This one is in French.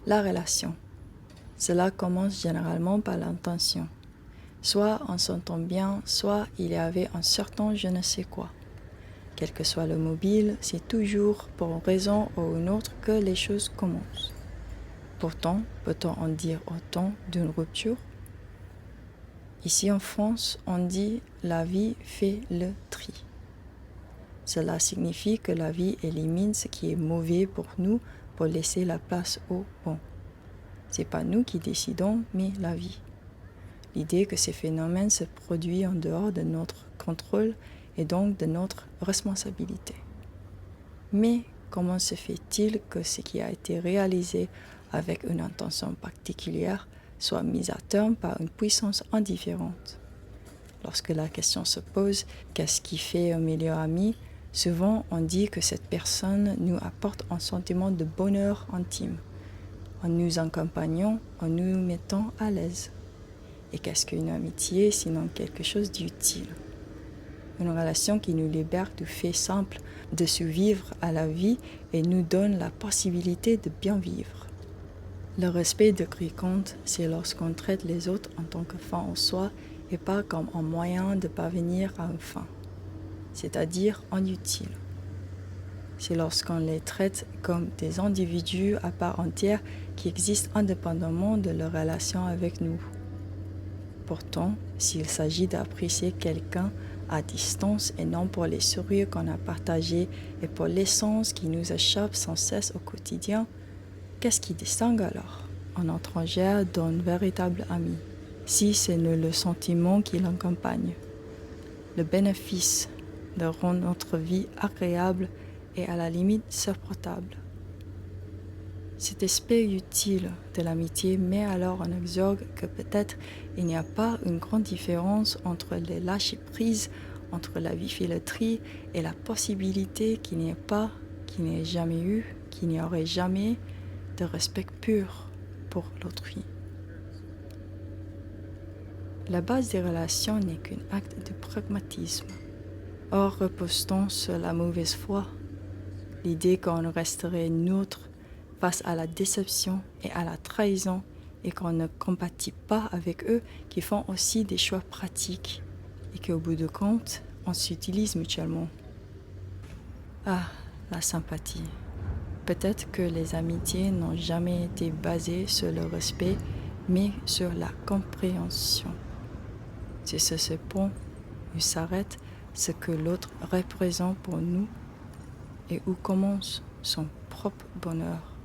La relation. Cela commence généralement par l'intention. Soit on s'entend bien, soit il y avait un certain je ne sais quoi. Quel que soit le mobile, c'est toujours pour une raison ou une autre que les choses commencent. Pourtant, peut-on en dire autant d'une rupture? Ici en France, on dit « la vie fait le tri ». Cela signifie que la vie élimine ce qui est mauvais pour nous pour laisser la place au bon. C'est pas nous qui décidons, mais la vie. L'idée que ces phénomènes se produisent en dehors de notre contrôle et donc de notre responsabilité. Mais comment se fait-il que ce qui a été réalisé avec une intention particulière soit mis à terme par une puissance indifférente? Lorsque la question se pose, qu'est-ce qui fait un meilleur ami? Souvent, on dit que cette personne nous apporte un sentiment de bonheur intime, en nous accompagnant, en nous mettant à l'aise. Et qu'est-ce qu'une amitié sinon quelque chose d'utile? Une relation qui nous libère du fait simple de survivre à la vie et nous donne la possibilité de bien vivre. Le respect de qui compte, c'est lorsqu'on traite les autres en tant que fin en soi et pas comme un moyen de parvenir à une fin, c'est-à-dire en utile. C'est lorsqu'on les traite comme des individus à part entière qui existent indépendamment de leur relation avec nous. Pourtant, s'il s'agit d'apprécier quelqu'un à distance et non pour les sourires qu'on a partagés et pour l'essence qui nous échappe sans cesse au quotidien, qu'est-ce qui distingue alors un étranger d'un véritable ami, si ce n'est le sentiment qui l'accompagne, le bénéfice de rendre notre vie agréable et à la limite supportable? Cet aspect utile de l'amitié met alors en exergue que peut-être il n'y a pas une grande différence entre le lâcher-prise, entre la vie fait le tri et la possibilité qu'il n'y ait pas, qu'il n'y ait jamais eu, qu'il n'y aurait jamais de respect pur pour l'autrui. La base des relations n'est qu'un acte de pragmatisme. Or, repose-t-on sur la mauvaise foi, l'idée qu'on resterait neutre face à la déception et à la trahison et qu'on ne compatit pas avec eux qui font aussi des choix pratiques et qu'au bout de compte, on s'utilise mutuellement. Ah, la sympathie. Peut-être que les amitiés n'ont jamais été basées sur le respect, mais sur la compréhension. C'est sur ce pont où s'arrête ce que l'autre représente pour nous et où commence son propre bonheur.